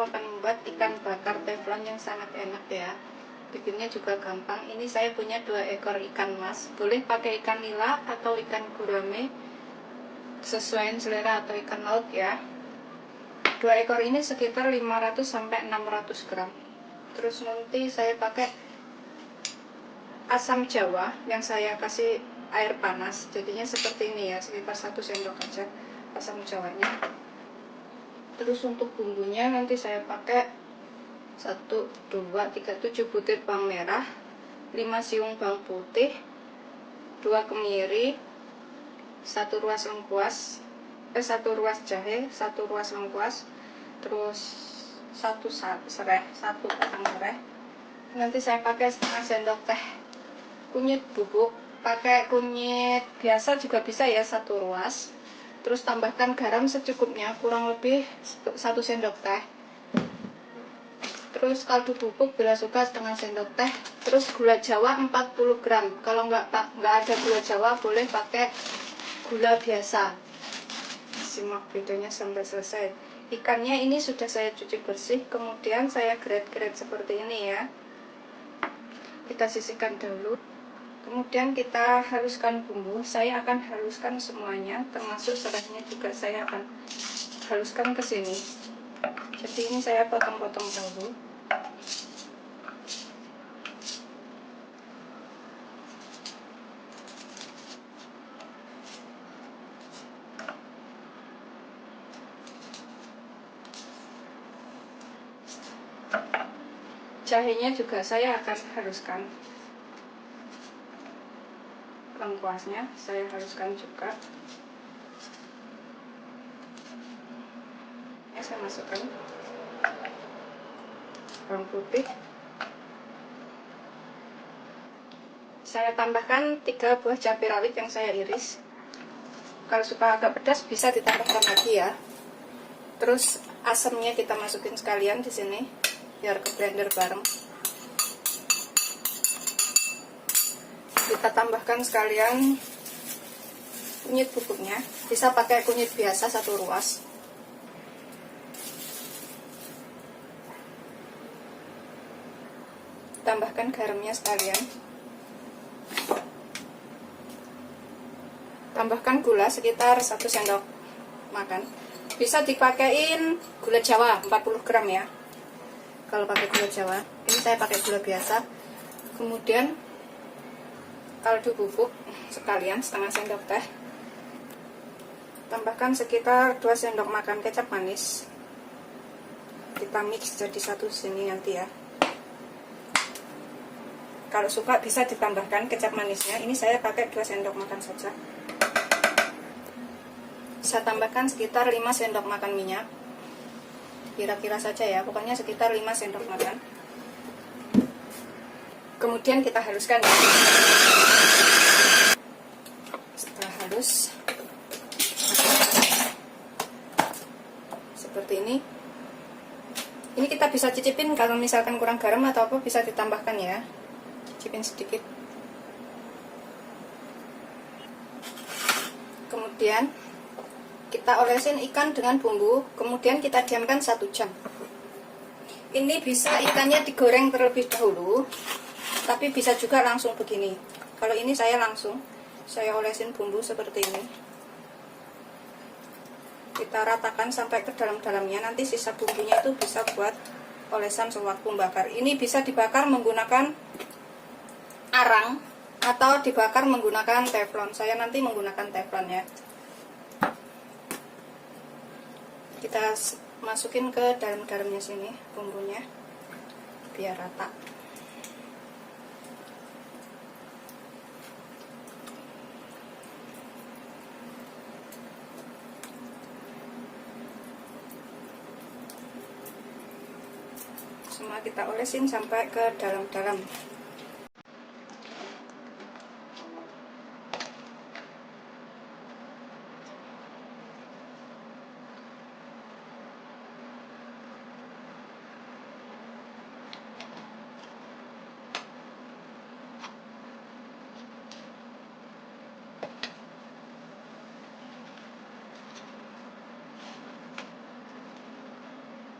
akan membuat ikan bakar teflon yang sangat enak ya. Bikinnya juga gampang. Ini saya punya 2 ekor ikan mas. Boleh pakai ikan nila atau ikan gurame, sesuai selera, atau ikan laut ya. 2 ekor ini sekitar 500 sampai 600 gram. Terus nanti saya pakai asam jawa yang saya kasih air panas. Jadinya seperti ini ya, sekitar 1 sendok aja asam jawanya. Terus untuk bumbunya nanti saya pakai 1, 2, 3, 7 butir bawang merah, 5 siung bawang putih, 2 kemiri, 1 ruas lengkuas, 1 ruas jahe, 1 ruas lengkuas, terus 1 serai, 1 batang serai. Nanti saya pakai setengah sendok teh kunyit bubuk, pakai kunyit biasa juga bisa ya, 1 ruas. Terus tambahkan garam secukupnya, kurang lebih 1 sendok teh. Terus kaldu bubuk bila suka setengah sendok teh. Terus gula jawa 40 gram. Kalau nggak ada gula jawa boleh pakai gula biasa. Simak videonya sampai selesai. Ikannya ini sudah saya cuci bersih, kemudian saya grate-grate seperti ini ya. Kita sisihkan dahulu. Kemudian kita haluskan bumbu. Saya akan haluskan semuanya, termasuk serainya juga saya akan haluskan ke sini. Jadi ini saya potong-potong dahulu. Jahenya juga saya akan haluskan. Lengkuasnya saya haluskan juga. Ini saya masukkan bawang putih. Saya tambahkan 3 buah cabai rawit yang saya iris. Kalau suka agak pedas bisa ditambahkan lagi ya. Terus asamnya kita masukin sekalian di sini biar ke blender bareng. Kita tambahkan sekalian kunyit bubuknya. Bisa pakai kunyit biasa 1 ruas. Tambahkan garamnya sekalian. Tambahkan gula sekitar 1 sendok makan. Bisa dipakein gula jawa 40 gram ya. Kalau pakai gula jawa, ini saya pakai gula biasa. Kemudian kaldu bubuk sekalian setengah sendok teh. Tambahkan sekitar 2 sendok makan kecap manis. Kita mix jadi satu sini nanti ya. Kalau suka bisa ditambahkan kecap manisnya. Ini saya pakai 2 sendok makan saja. Saya tambahkan sekitar 5 sendok makan minyak. Kira-kira saja ya, pokoknya sekitar 5 sendok makan. Kemudian kita haluskan ya. Setelah halus seperti ini kita bisa cicipin. Kalau misalkan kurang garam atau apa bisa ditambahkan ya, cicipin sedikit. Kemudian kita olesin ikan dengan bumbu, kemudian kita diamkan 1 jam. Ini bisa ikannya digoreng terlebih dahulu, tapi bisa juga langsung begini. Kalau ini saya langsung, saya olesin bumbu seperti ini. Kita ratakan sampai ke dalam-dalamnya, nanti sisa bumbunya itu bisa buat olesan sewaktu membakar. Ini bisa dibakar menggunakan arang atau dibakar menggunakan teflon. Saya nanti menggunakan teflon ya. Kita masukin ke dalam-dalamnya sini bumbunya biar rata. Semua kita olesin sampai ke dalam-dalam.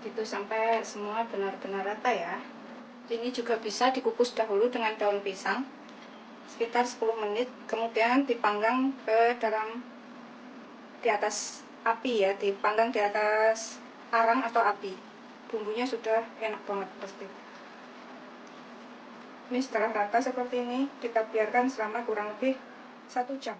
gitu sampai semua benar-benar rata ya. Ini juga bisa dikukus dahulu dengan daun pisang sekitar 10 menit, kemudian dipanggang ke dalam di atas api ya, dipanggang di atas arang atau api. Bumbunya sudah enak banget pasti. Ini setelah rata seperti ini, kita biarkan selama kurang lebih 1 jam.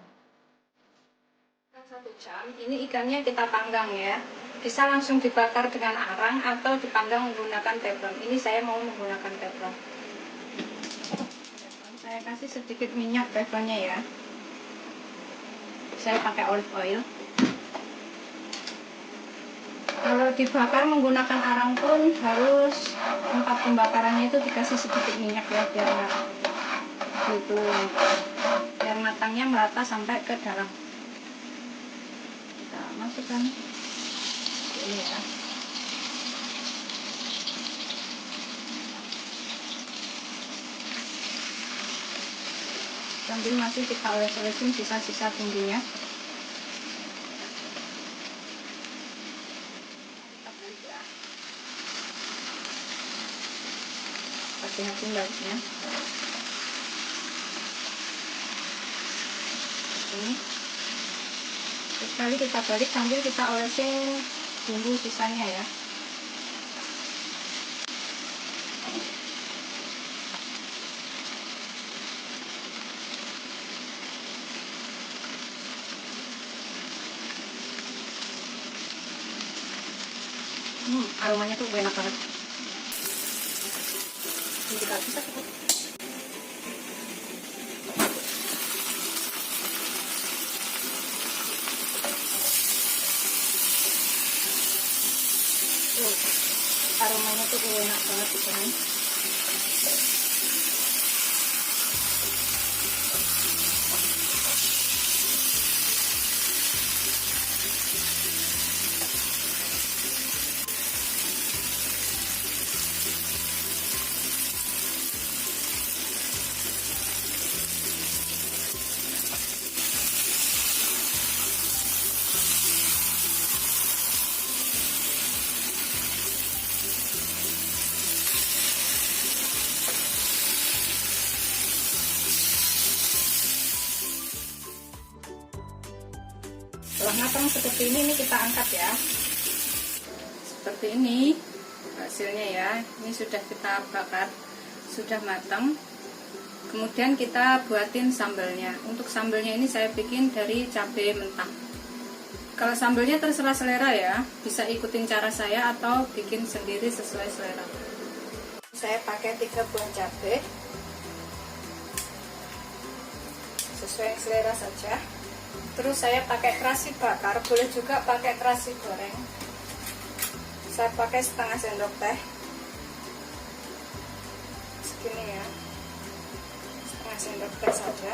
1 jam, ini ikannya kita panggang ya. Bisa langsung dibakar dengan arang atau dipanggang menggunakan teflon. Ini saya mau menggunakan teflon. Saya kasih sedikit minyak teflonnya ya. Saya pakai olive oil. Kalau dibakar menggunakan arang pun harus tempat pembakarannya itu dikasih sedikit minyak ya, biar gitu, biar matangnya merata sampai ke dalam. Kita masukkan ini ya. Sambil masih kita oles-olesin sisa-sisa bumbunya. Hati-hati baliknya. Ini sekali kita balik sambil kita olesin bumbu sisanya ya. Aromanya tuh enak banget. Ini kita bisa cukup. Aromanya tuh enak banget ikan. Setelah matang seperti ini kita angkat ya. Seperti ini hasilnya ya. Ini sudah kita bakar, sudah matang. Kemudian kita buatin sambalnya. Untuk sambalnya ini saya bikin dari cabai mentah. Kalau sambalnya terserah selera ya, bisa ikutin cara saya atau bikin sendiri sesuai selera. Saya pakai 3 buah cabai, sesuai selera saja. Terus saya pakai terasi bakar, boleh juga pakai terasi goreng. Saya pakai setengah sendok teh, segini ya, setengah sendok teh saja.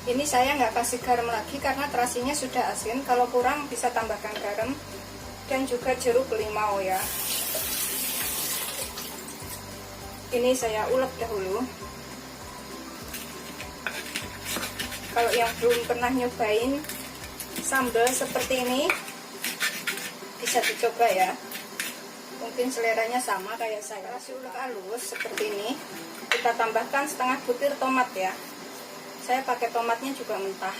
Ini saya nggak kasih garam lagi karena terasinya sudah asin. Kalau kurang bisa tambahkan garam, dan juga jeruk limau ya. Ini saya ulek dahulu. Kalau yang belum pernah nyobain sambal seperti ini, bisa dicoba ya. Mungkin seleranya sama kayak saya. Kasih ulek halus seperti ini. Kita tambahkan setengah butir tomat ya. Saya pakai tomatnya juga mentah.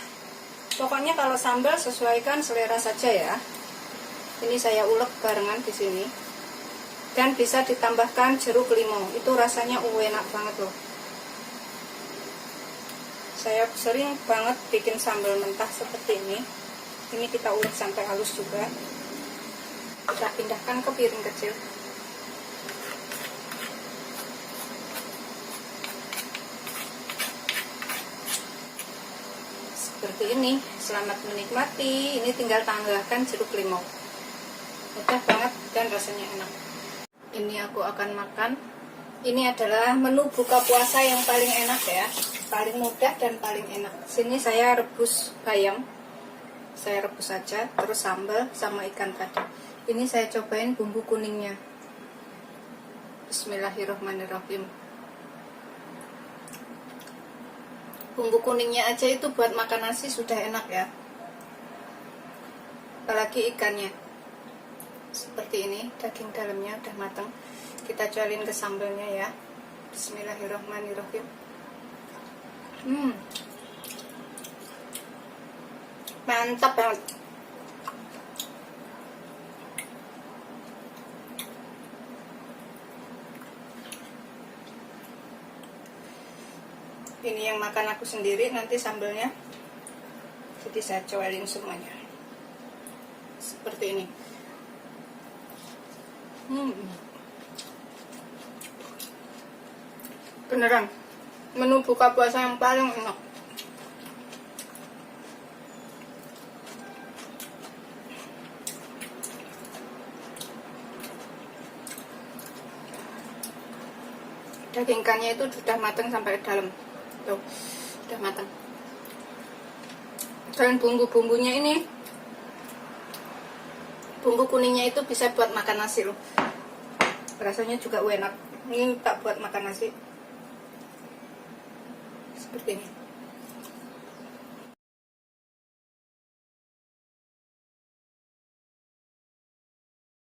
Pokoknya kalau sambal sesuaikan selera saja ya. Ini saya ulek barengan di sini. Dan bisa ditambahkan jeruk limau. Itu rasanya enak banget loh. Saya sering banget bikin sambal mentah seperti ini. Ini kita ulek sampai halus juga. Kita pindahkan ke piring kecil. Seperti ini. Selamat menikmati. Ini tinggal tambahkan jeruk limau. Mudah banget dan rasanya enak. Ini aku akan makan. Ini adalah menu buka puasa yang paling enak ya. Paling mudah dan paling enak. Sini saya rebus bayam. Saya rebus saja, terus sambal sama ikan tadi. Ini saya cobain bumbu kuningnya. Bismillahirrahmanirrahim. Bumbu kuningnya aja itu buat makan nasi sudah enak ya. Apalagi ikannya. Seperti ini, daging dalamnya udah matang. Kita colin ke sambalnya ya. Bismillahirrahmanirrahim. Mantap banget. Ini yang makan aku sendiri, nanti sambalnya jadi saya colin semuanya seperti ini. Beneran menu buka puasa yang paling enak. Daging ikannya itu sudah matang sampai dalam. Tuh, sudah matang. Dan bumbu-bumbunya ini, bumbu kuningnya itu bisa buat makan nasi loh. Rasanya juga enak. Ini tak buat makan nasi seperti ini.